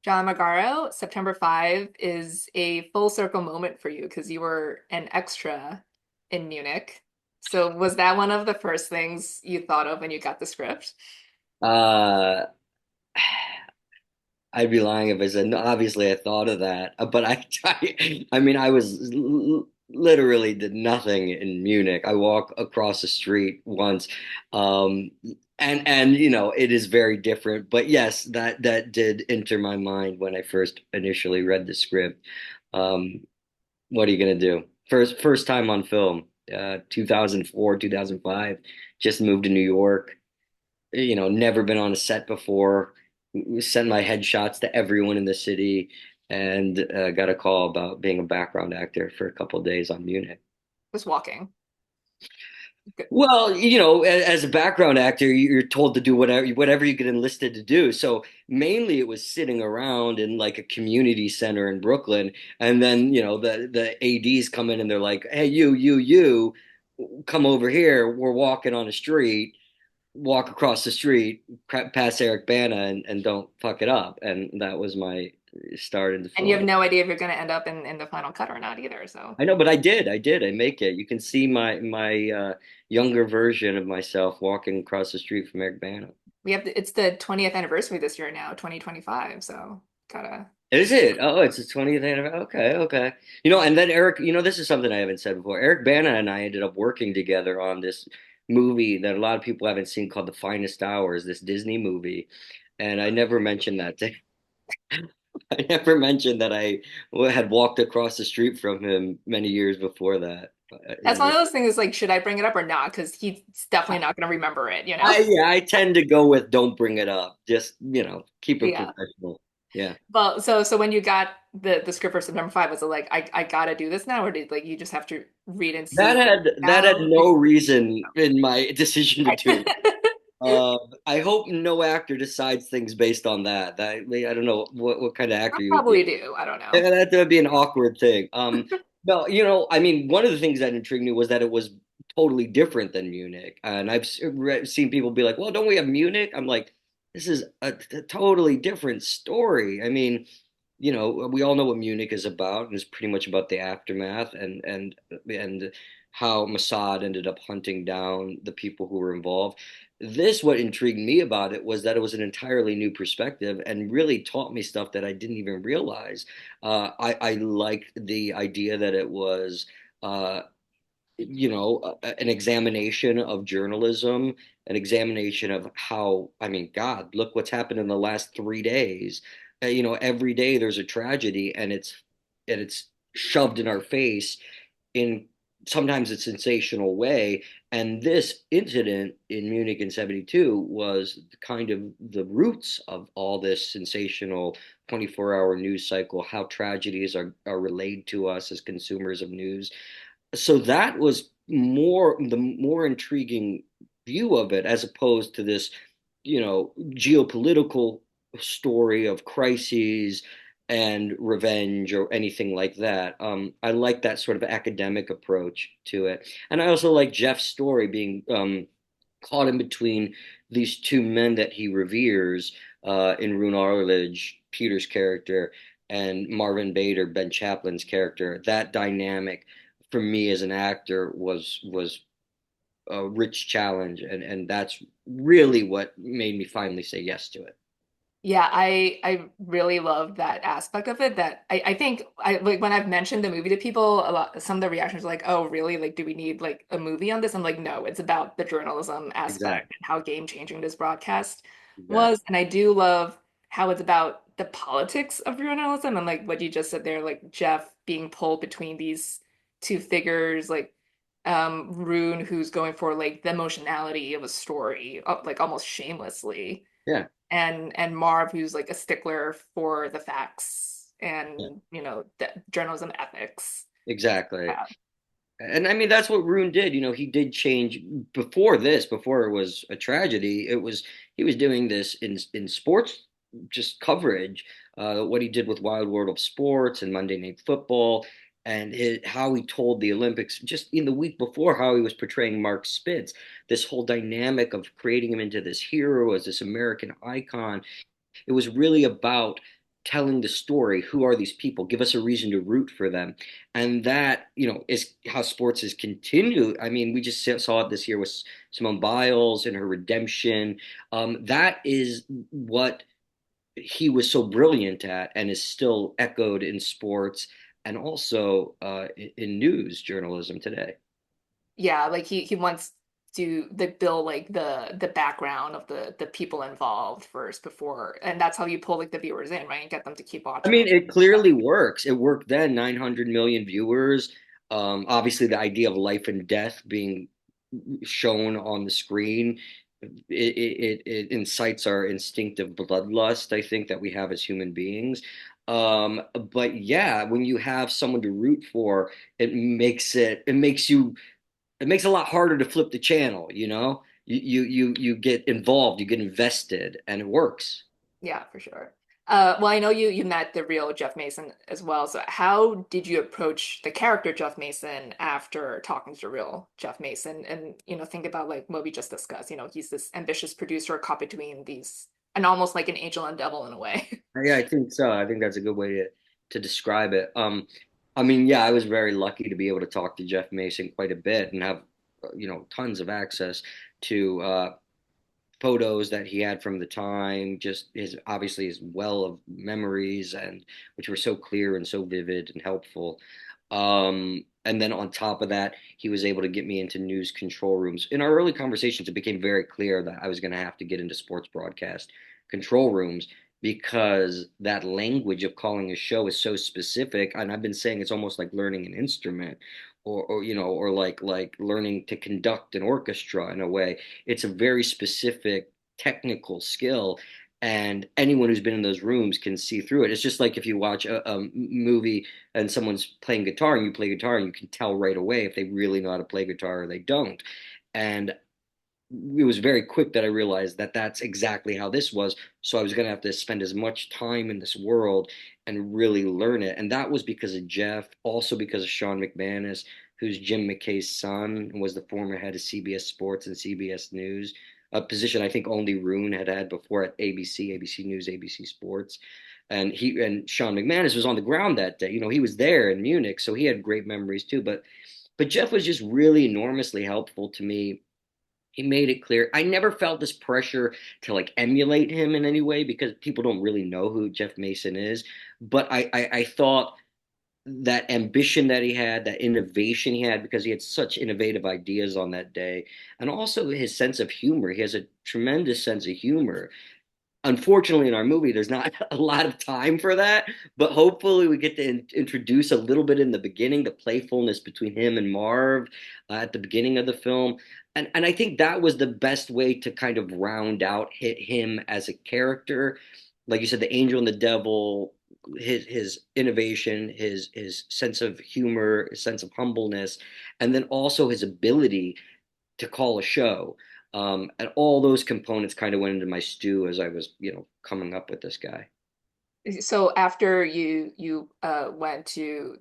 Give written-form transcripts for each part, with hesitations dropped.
John Magaro, September 5 is a full circle moment for you because you were an extra in Munich. So was that one of the first things you thought of when you got the script? Uh, I'd be lying if I said no. Obviously, I thought of that, but I mean, I was literally did nothing in Munich. I walk across the street once, um, and it is very different. But yes, that did enter my mind when I first initially read the script. Um, what are you gonna do? First time on film, 2004, 2005. Just moved to New York. Never been on a set before. Sent my headshots to everyone in the city, and got a call about being a background actor for a couple of days on Munich. Just walking. Good. Well, as a background actor, you're told to do whatever you get enlisted to do. So mainly it was sitting around in like a community center in Brooklyn, and then the ADs come in and they're like, "Hey, you, come over here. We're walking on a street. Walk across the street, past Eric Bana, and don't fuck it up." And that was my start into And you have film. no idea if you're going to end up in the final cut or not either. So I know, but I did. I make it. You can see my younger version of myself walking across the street from Eric Bana. it's the 20th anniversary this year now, 2025. So gotta. Is it? Oh, it's the 20th anniversary. Okay, okay. And then Eric, this is something I haven't said before. Eric Bana and I ended up working together on this movie that a lot of people haven't seen called The Finest Hours, this Disney movie. And I never mentioned that to I never mentioned that I had walked across the street from him many years before that. That's one of those things like, should I bring it up or not? Because he's definitely not going to remember it, you know? Yeah, I tend to go with don't bring it up. Just, keep it Yeah. professional. Yeah. Well, so when you got the script for September 5, was it like I gotta do this now, or did like you just have to read and see That what had it's that had about? no reason in my decision to do it. Right. I hope no actor decides things based on that. I don't know what kind of I actor you would be. probably do. I don't know. Yeah, that would be an awkward thing. No, I mean, one of the things that intrigued me was that it was totally different than Munich, and seen people be like, "Well, don't we have Munich?" I'm like, "This is a totally different story." I mean, we all know what Munich is about, and it's pretty much about the aftermath and how Mossad ended up hunting down the people who were involved. What intrigued me about it was that it was an entirely new perspective and really taught me stuff that I didn't even realize. I liked the idea that it was, uh, an examination of journalism, an examination of how, I mean, God, look what's happened in the last 3 days. Every day there's a tragedy, and it's shoved in our face in sometimes a sensational way. And this incident in Munich in 72 was kind of the roots of all this sensational 24-hour news cycle, how tragedies are relayed to us as consumers of news. So that was the more intriguing view of it, as opposed to this, geopolitical story of crises and revenge or anything like that. I like that sort of academic approach to it, and I also like Jeff's story being caught in between these two men that he reveres, in Rune Arledge, Peter's character, and Marvin Bader, Ben Chaplin's character. That dynamic for me as an actor was a rich challenge, and that's really what made me finally say yes to it. Yeah, I really love that aspect of it. That I think I like when I've mentioned the movie to people, a lot some of the reactions are like, "Oh, really? Like, do we need like a movie on this?" I'm like, "No, it's about the journalism aspect Exactly. and how game-changing this broadcast Exactly. was." And I do love how it's about the politics of journalism and like what you just said there, like Jeff being pulled between these two figures, like Rune who's going for like the emotionality of a story, like almost shamelessly Yeah. and Marv, who's like a stickler for the facts Yeah. and the journalism ethics. Exactly. Yeah. And I mean, that's what Rune did. He did change before this, before it was a tragedy. He was doing this in sports, just coverage. What he did with Wild World of Sports and Monday Night Football, and how he told the Olympics just in the week before, how he was portraying Mark Spitz. This whole dynamic of creating him into this hero as this American icon. It was really about telling the story. Who are these people? Give us a reason to root for them. And that, is how sports has continued. I mean, we just saw it this year with Simone Biles and her redemption. That is what he was so brilliant at and is still echoed in sports and also in news journalism today. Yeah, like he wants to build like the background of the people involved first before, and that's how you pull like the viewers in, right? And get them to keep I watching mean, it. it clearly works. It worked then, 900 million viewers. Obviously, the idea of life and death being shown on the screen, it incites our instinctive bloodlust, I think, that we have as human beings. But yeah, when you have someone to root for, it makes it a lot harder to flip the channel, you know? You get involved, you get invested, and it works. Yeah, for sure. Well, I know you met the real Jeff Mason as well. So how did you approach the character Jeff Mason after talking to the real Jeff Mason? And think about like what we just discussed. He's this ambitious producer caught between these and almost like an angel and devil in a way. Yeah, I think so. I think that's a good way to describe it. I mean, yeah, I was very lucky to be able to talk to Jeff Mason quite a bit and have, tons of access to photos that he had from the time, just his well of memories and which were so clear and so vivid and helpful. And then on top of that, he was able to get me into news control rooms. In our early conversations, it became very clear that I was going to have to get into sports broadcast control rooms because that language of calling a show is so specific. And I've been saying it's almost like learning an instrument or like learning to conduct an orchestra in a way. It's a very specific technical skill, and anyone who's been in those rooms can see through it. It's just like if you watch a movie and someone's playing guitar and you play guitar and you can tell right away if they really know how to play guitar or they don't. And it was very quick that I realized that that's exactly how this was. So I was going to have to spend as much time in this world and really learn it. And that was because of Jeff, also because of Sean McManus, who's Jim McKay's son and was the former head of CBS Sports and CBS News, a position I think only Roone had had before at ABC, ABC News, ABC Sports. And Sean McManus was on the ground that day. He was there in Munich, so he had great memories too. But Jeff was just really enormously helpful to me. He made it clear. I never felt this pressure to like emulate him in any way because people don't really know who Jeff Mason is. But I thought that ambition that he had, that innovation he had, because he had such innovative ideas on that day, and also his sense of humor. He has a tremendous sense of humor. Unfortunately, in our movie, there's not a lot of time for that, but hopefully, we get to introduce a little bit in the beginning, the playfulness between him and Marv at the beginning of the film. And I think that was the best way to kind of round out him as a character. Like you said, the angel and the devil, his innovation, his sense of humor, his sense of humbleness, and then also his ability to call a show. And all those components kind of went into my stew as I was, coming up with this guy. So after you went to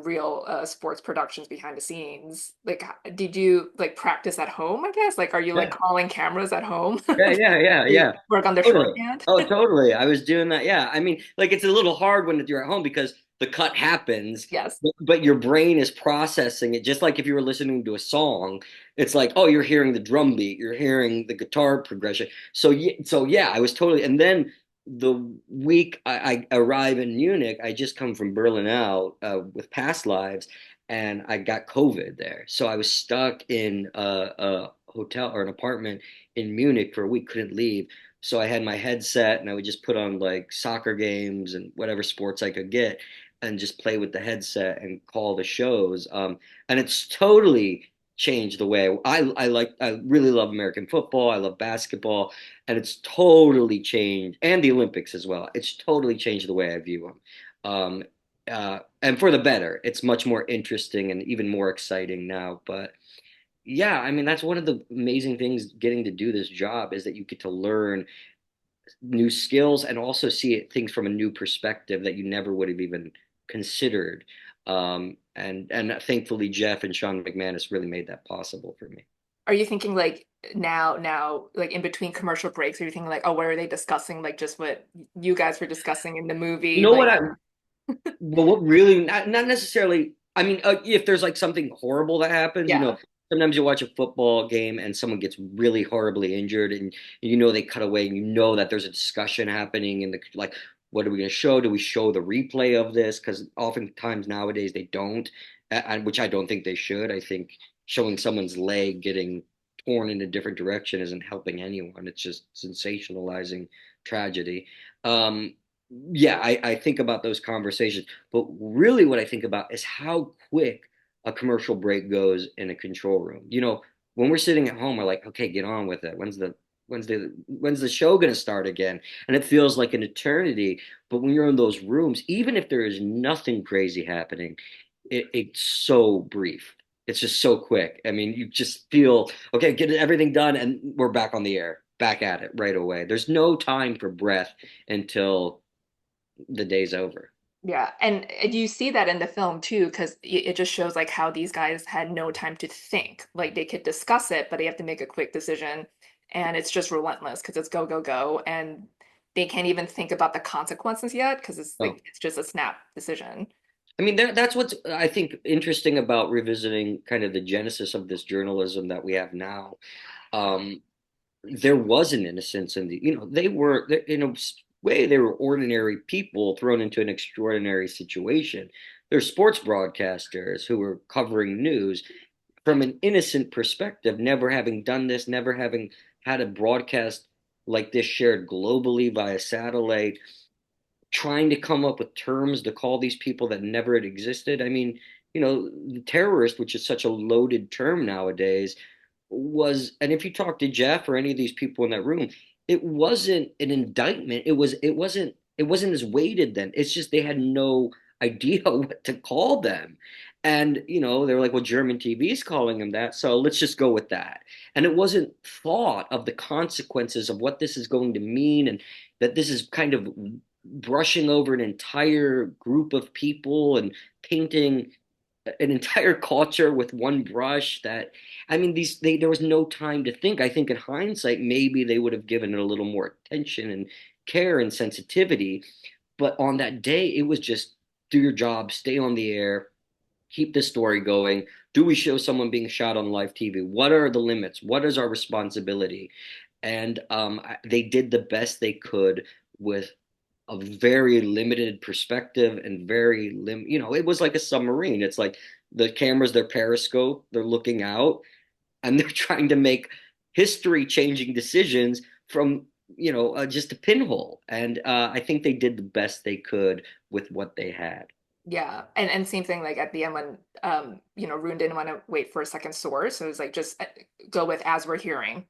real sports productions behind the scenes, like did you like practice at home, I guess? Like are you like Yeah, calling cameras at home? yeah, yeah, yeah, You yeah. work on the Totally. shorthand? Oh, totally. I was doing that. Yeah. I mean, like it's a little hard when you're at home because the cut happens, Yes. but your brain is processing it just like if you were listening to a song. It's like, oh, you're hearing the drum beat, you're hearing the guitar progression. So yeah, I was totally. And then the week I arrive in Munich, I just come from Berlin out with past lives, and I got COVID there. So I was stuck in a hotel or an apartment in Munich for a week, couldn't leave. So I had my headset and I would just put on like soccer games and whatever sports I could get and just play with the headset and call the shows. And it's totally changed the way I really love American football. I love basketball, and it's totally changed, and the Olympics as well. It's totally changed the way I view them. And for the better. It's much more interesting and even more exciting now. But yeah, I mean, that's one of the amazing things getting to do this job is that you get to learn new skills and also see things from a new perspective that you never would have even considered. And thankfully, Jeff and Sean McManus really made that possible for me. Are you thinking like now, like in between commercial breaks, are you thinking like, oh, what are they discussing? Like just what you guys were discussing in the You movie? know what Like, I Well, what really, not necessarily. I mean, if there's like something horrible that happens, yeah, sometimes you watch a football game and someone gets really horribly injured, and they cut away, and that there's a discussion happening in the like, what are we going to show? Do we show the replay of this? Because oftentimes nowadays they don't, which I don't think they should. I think showing someone's leg getting torn in a different direction isn't helping anyone. It's just sensationalizing tragedy. Um, yeah, I think about those conversations, but really what I think about is how quick a commercial break goes in a control room. When we're sitting at home, we're like, okay, get on with it. When's the show gonna start again? And it feels like an eternity. But when you're in those rooms, even if there is nothing crazy happening, it's so brief. It's just so quick. I mean, you just feel, okay, get everything done, and we're back on the air, back at it right away. There's no time for breath until the day's over. yeah. And you see that in the film too, because it just shows like how these guys had no time to think. Like they could discuss it, but they have to make a quick decision. And it's just relentless because it's go, go, go. And they can't even think about the consequences yet because it's Oh, like it's just a snap decision. I mean, that's what's I think interesting about revisiting kind of the genesis of this journalism that we have now. Um, there was an innocence in they were, in a way, they were ordinary people thrown into an extraordinary situation. They're sports broadcasters who were covering news from an innocent perspective, never having done this, never having had a broadcast like this shared globally via satellite, trying to come up with terms to call these people that never had existed. I mean, the terrorist, which is such a loaded term nowadays, and if you talk to Jeff or any of these people in that room, it wasn't an indictment. It wasn't as weighted then. It's just they had no idea what to call them. And, they were like, well, German TV is calling them that, so let's just go with that. And it wasn't thought of the consequences of what this is going to mean, and that this is kind of brushing over an entire group of people and painting an entire culture with one brush. That, I mean, there was no time to think. I think in hindsight maybe they would have given it a little more attention and care and sensitivity, but on that day it was just do your job, stay on the air, keep the story going. Do we show someone being shot on live TV? What are the limits? What is our responsibility? And they did the best they could with a very limited perspective, and it was like a submarine. It's like the cameras, their periscope, they're looking out, and they're trying to make history changing decisions from just a pinhole. And I think they did the best they could with what they had. Yeah. And same thing like at the end when Rune didn't want to wait for a second source. So it was like just go with as we're hearing,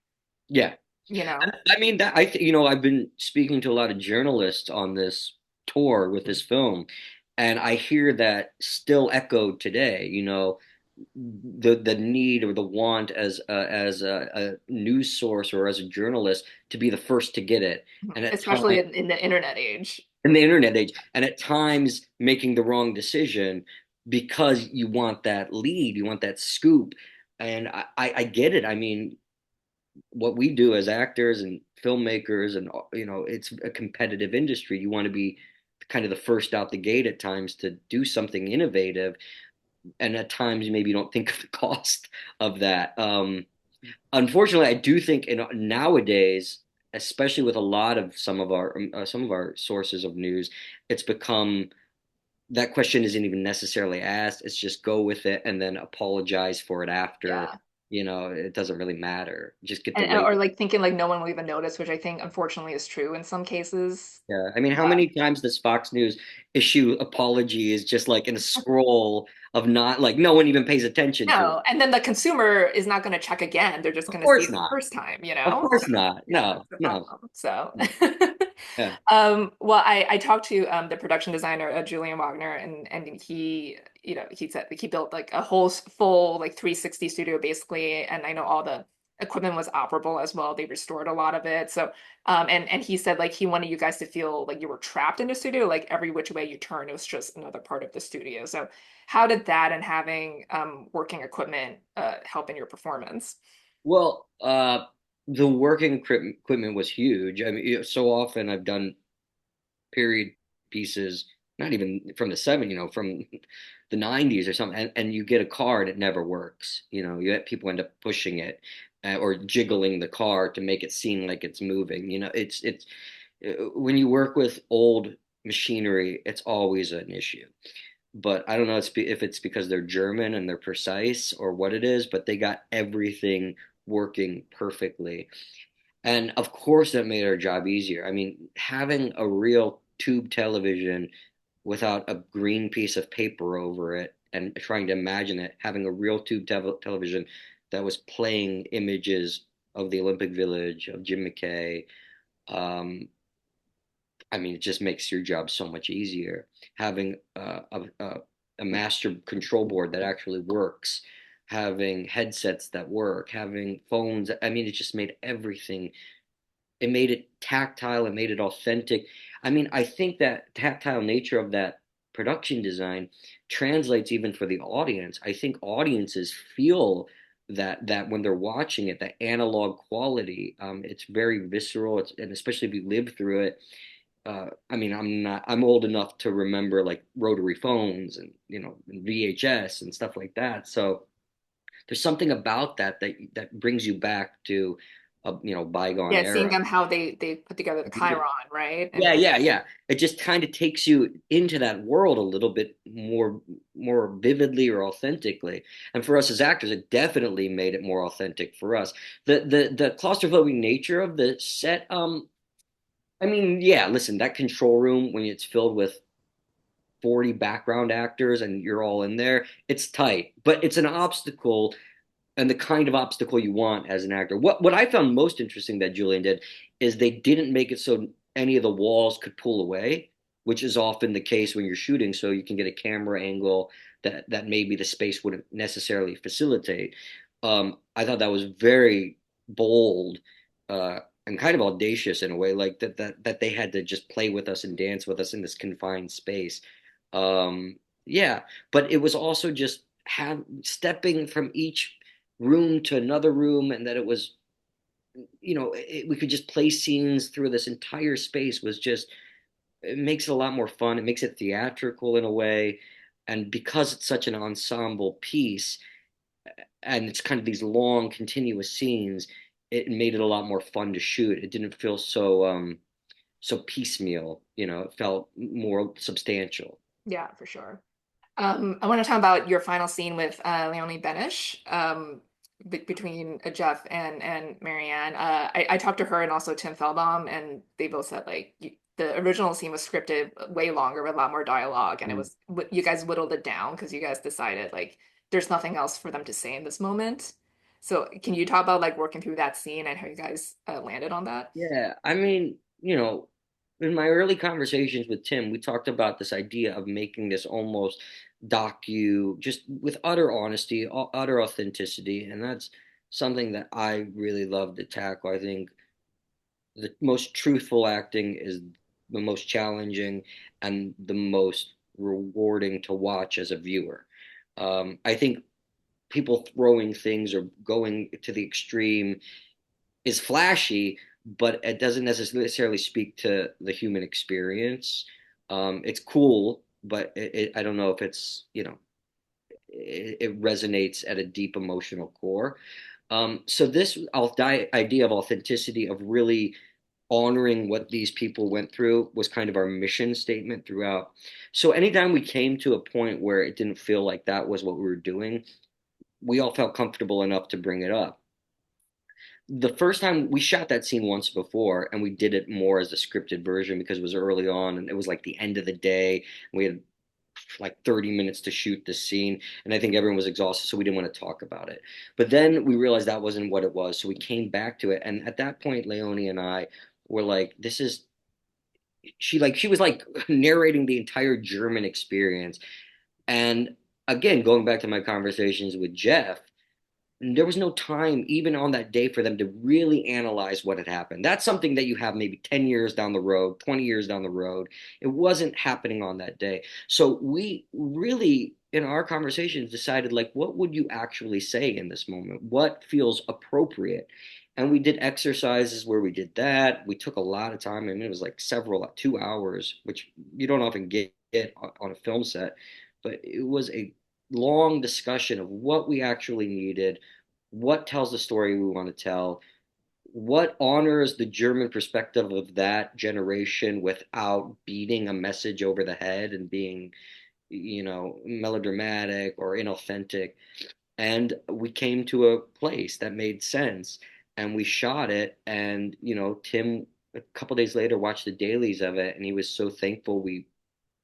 Yeah. you know. I mean, I've been speaking to a lot of journalists on this tour with this film, and I hear that still echoed today. The need or the want as a news source or as a journalist to be the first to get it, and at Especially times in the internet age. in the internet age, and at times making the wrong decision because you want that lead, you want that scoop. And I get it. I mean, what we do as actors and filmmakers, and it's a competitive industry. You want to be kind of the first out the gate at times to do something innovative, and at times maybe you don't think of the cost of that. Unfortunately, I do think nowadays, especially with a lot of some of our sources of news, it's become that question isn't even necessarily asked. It's just go with it and then apologize for it after. Yeah. It doesn't really matter. Just get the And rate. or like thinking like no one will even notice, which I think unfortunately is true in some cases. Yeah, I mean, how many times does Fox News issue apologies just like in a scroll of not like no one even pays attention to it? No, and then the consumer is not going to check again. They're just Of going to see it course the not. first time, Of So course not. yeah, No, that's the no. problem. So, No. Yeah. well, I talked to the production designer, Julian Wagner, and he, he said like, he built like a whole full like 360 studio basically, and I know all the equipment was operable as well. They restored a lot of it. So, and he said like he wanted you guys to feel like you were trapped in the studio, like every which way you turn, it was just another part of the studio. So how did that and having working equipment help in your performance? Well, the working equipment was huge. I mean, so often I've done period pieces, not even from the '70s, from the '90s or something, and you get a car and it never works. You have people end up pushing it or jiggling the car to make it seem like it's moving. It's when you work with old machinery, it's always an issue. But I don't know if it's because they're German and they're precise or what it is, but they got everything working perfectly. And of course, that made our job easier. I mean, having a real tube television without a green piece of paper over it and trying to imagine it, having a real tube television that was playing images of the Olympic Village, of Jim McKay. Um, I mean, it just makes your job so much easier. Having a master control board that actually works, having headsets that work, having phones. I mean, it just made everything, it made it tactile, it made it authentic. I mean, I think that tactile nature of that production design translates even for the audience. I think audiences feel that when they're watching it, that analog quality, it's very visceral. And especially if you live through it. I mean, I'm old enough to remember like rotary phones and and VHS and stuff like that. So there's something about that brings you back to a bygone Yeah, seeing era. them how they put together the Chiron, right? Yeah, And yeah, yeah. It just kind of takes you into that world a little bit more vividly or authentically. And for us as actors, it definitely made it more authentic for us. The claustrophobic nature of the set, I mean, yeah, listen, that control room when it's filled with 40 background actors and you're all in there, it's tight. But it's an obstacle and the kind of obstacle you want as an actor. What I found most interesting that Julian did is they didn't make it so any of the walls could pull away, which is often the case when you're shooting, so you can get a camera angle that maybe the space wouldn't necessarily facilitate. I thought that was very bold and kind of audacious in a way, like that they had to just play with us and dance with us in this confined space. Yeah, but it was also just have stepping from each room to another room, and that it was, we could just play scenes through this entire space was just, it makes it a lot more fun. It makes it theatrical in a way. And because it's such an ensemble piece and it's kind of these long, continuous scenes, it made it a lot more fun to shoot. It didn't feel so piecemeal, it felt more substantial. yeah, for sure. I want to talk about your final scene with Leonie Benish, between Jeff and Marianne. I talked to her and also Tim Feldbaum, and they both said like the original scene was scripted way longer with a lot more dialogue, and it Mm. was you guys whittled it down because you guys decided like there's nothing else for them to say in this moment. So can you talk about like working through that scene and how you guys landed on that? Yeah, I mean, in my early conversations with Tim, we talked about this idea of making this almost just with utter honesty, utter authenticity, and that's something that I really love to tackle. I think the most truthful acting is the most challenging and the most rewarding to watch as a viewer. I think people throwing things or going to the extreme is flashy, but it doesn't necessarily speak to the human experience. It's cool, but I don't know if it resonates at a deep emotional core. So this idea of authenticity, of really honoring what these people went through, was kind of our mission statement throughout. So anytime we came to a point where it didn't feel like that was what we were doing, we all felt comfortable enough to bring it up. The first time we shot that scene once before, and we did it more as a scripted version because it was early on and it was like the end of the day. We had like 30 minutes to shoot this scene, and I think everyone was exhausted, so we didn't want to talk about it. But then we realized that wasn't what it was, so we came back to it. And at that point, Leonie and I were like, this is, she was like narrating the entire German experience. And again, going back to my conversations with Jeff, there was no time even on that day for them to really analyze what had happened. That's something that you have maybe 10 years down the road, 20 years down the road. It wasn't happening on that day. So we really in our conversations decided like what would you actually say in this moment? What feels appropriate? And we did exercises where we did that. We took a lot of time. I mean, it was like several, like 2 hours, which you don't often get on a film set. But it was a long discussion of what we actually needed, what tells the story we want to tell, what honors the German perspective of that generation without beating a message over the head and being, melodramatic or inauthentic. And we came to a place that made sense and we shot it. And, Tim, a couple days later, watched the dailies of it and he was so thankful we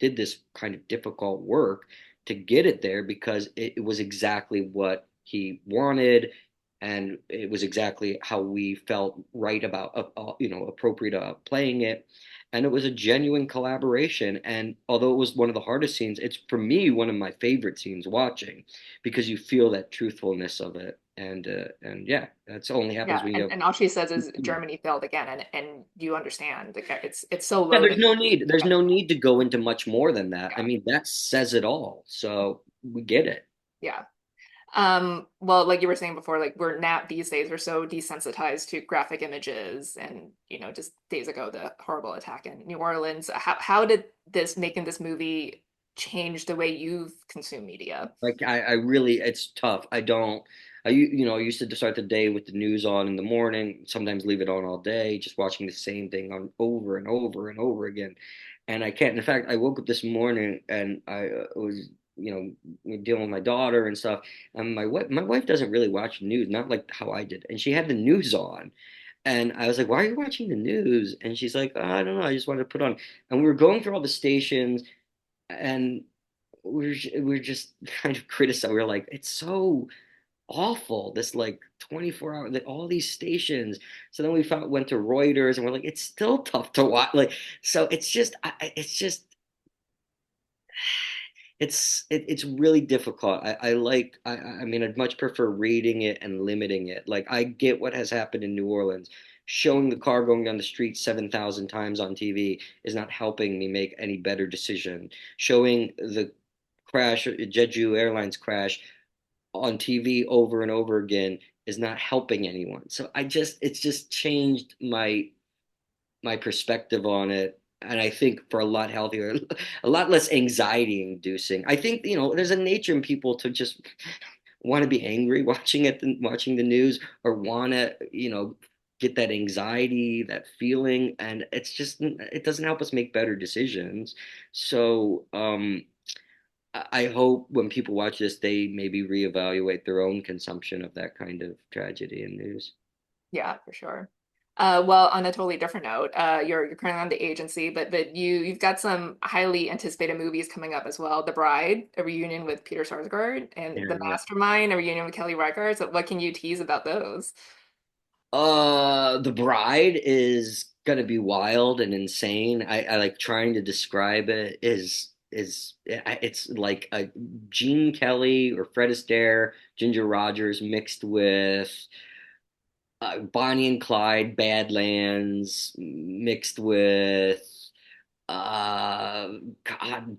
did this kind of difficult work to get it there because it was exactly what he wanted and it was exactly how we felt right about appropriate playing it, and it was a genuine collaboration. And although it was one of the hardest scenes, it's for me one of my favorite scenes watching because you feel that truthfulness of it. And yeah, that's only happens Yeah, when you and, have. and all she says is Germany failed again, and you understand like it's so Yeah, there's loaded. no need. There's no need to go into much more than that. I mean, that says it all. So we get it. Yeah. Well, like you were saying before, like we're now these days we're so desensitized to graphic images and just days ago the horrible attack in New Orleans. How did this making this movie change the way you've consumed media? Like I really, it's tough. I used to start the day with the news on in the morning, sometimes leave it on all day, just watching the same thing on over and over and over again. And I can't. In fact, I woke up this morning and I was, dealing with my daughter and stuff. And my wife doesn't really watch news, not like how I did. And she had the news on. And I was like, why are you watching the news? And she's like, "Oh, I don't know. I just wanted to put on." And we were going through all the stations and we're just kind of criticizing. We're like, it's so awful. This like 24 hour, like all these stations. So then we found went to Reuters, and we're like, it's still tough to watch. Like, so it's just it's really difficult. I mean, I'd much prefer reading it and limiting it. Like I get what has happened in New Orleans. Showing the car going down the street 7,000 times on TV is not helping me make any better decision. Showing the crash, Jeju Airlines crash on TV over and over again is not helping anyone. So it's just changed my perspective on it. And I think for a lot healthier, a lot less anxiety inducing. I think, there's a nature in people to just want to be angry watching it, watching the news, or want to, get that anxiety, that feeling. And it doesn't help us make better decisions. So, I hope when people watch this, they maybe reevaluate their own consumption of that kind of tragedy and news. Yeah, for sure. Well, on a totally different note, you're currently on the agency, but you've got some highly anticipated movies coming up as well. The Bride, a reunion with Peter Sarsgaard, and The Yeah. Mastermind, a reunion with Kelly Reichardt. So what can you tease about those? The Bride is gonna be wild and insane. I like trying to describe it it's like a Gene Kelly or Fred Astaire, Ginger Rogers mixed with Bonnie and Clyde, Badlands mixed with uh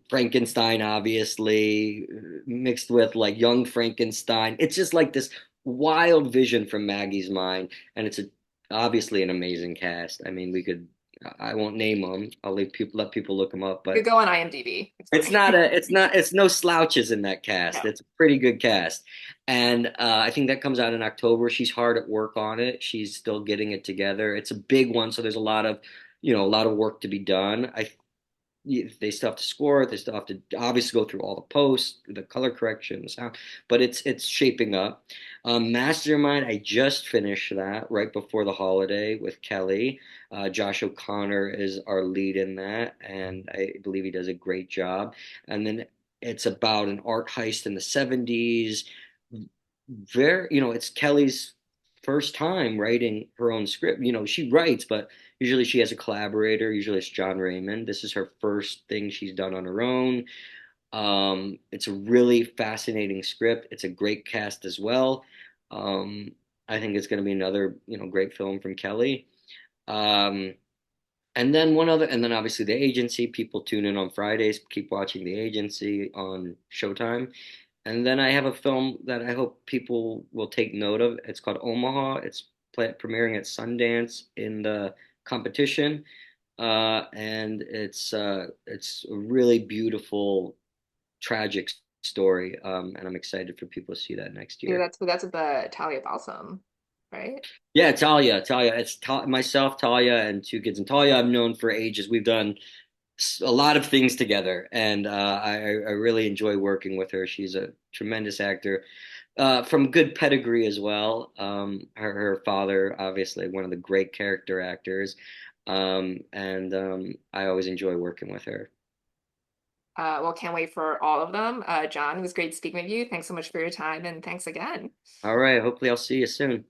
Frankenstein, obviously mixed with like young Frankenstein. It's just like this wild vision from Maggie's mind, and obviously an amazing cast. I mean, I won't name them. I'll let people look them up, You could but go on IMDb. It's it's great. not a, it's not, it's no slouches in that cast. No. It's a pretty good cast. And I think that comes out in October. She's hard at work on it. She's still getting it together. It's a big one, so there's a lot of work to be done. They still have to score it. They still have to obviously go through all the posts, the color correction, the sound, but it's shaping up. Mastermind, I just finished that right before the holiday with Kelly. Josh O'Connor is our lead in that, and I believe he does a great job. And then it's about an art heist in the 70s. It's Kelly's first time writing her own script. She writes, but usually she has a collaborator. Usually it's John Raymond. This is her first thing she's done on her own. It's a really fascinating script. It's a great cast as well. Um, I think it's going to be another, great film from Kelly. Um, And then one other, and then obviously The Agency. People tune in on Fridays, keep watching The Agency on Showtime. And then I have a film that I hope people will take note of. It's called Omaha. It's premiering at Sundance in the competition, and it's a really beautiful, tragic story. And I'm excited for people to see that next Ooh, year. that's with the Talia Balsam, right? Yeah, Talia. It's myself, Talia, and two kids. And Talia, I've known for ages. We've done a lot of things together, and I really enjoy working with her. She's a tremendous actor, from good pedigree as well. Her father, obviously, one of the great character actors, and I always enjoy working with her. Well, can't wait for all of them. John, it was great speaking with you. Thanks so much for your time, and thanks again. All right, hopefully I'll see you soon.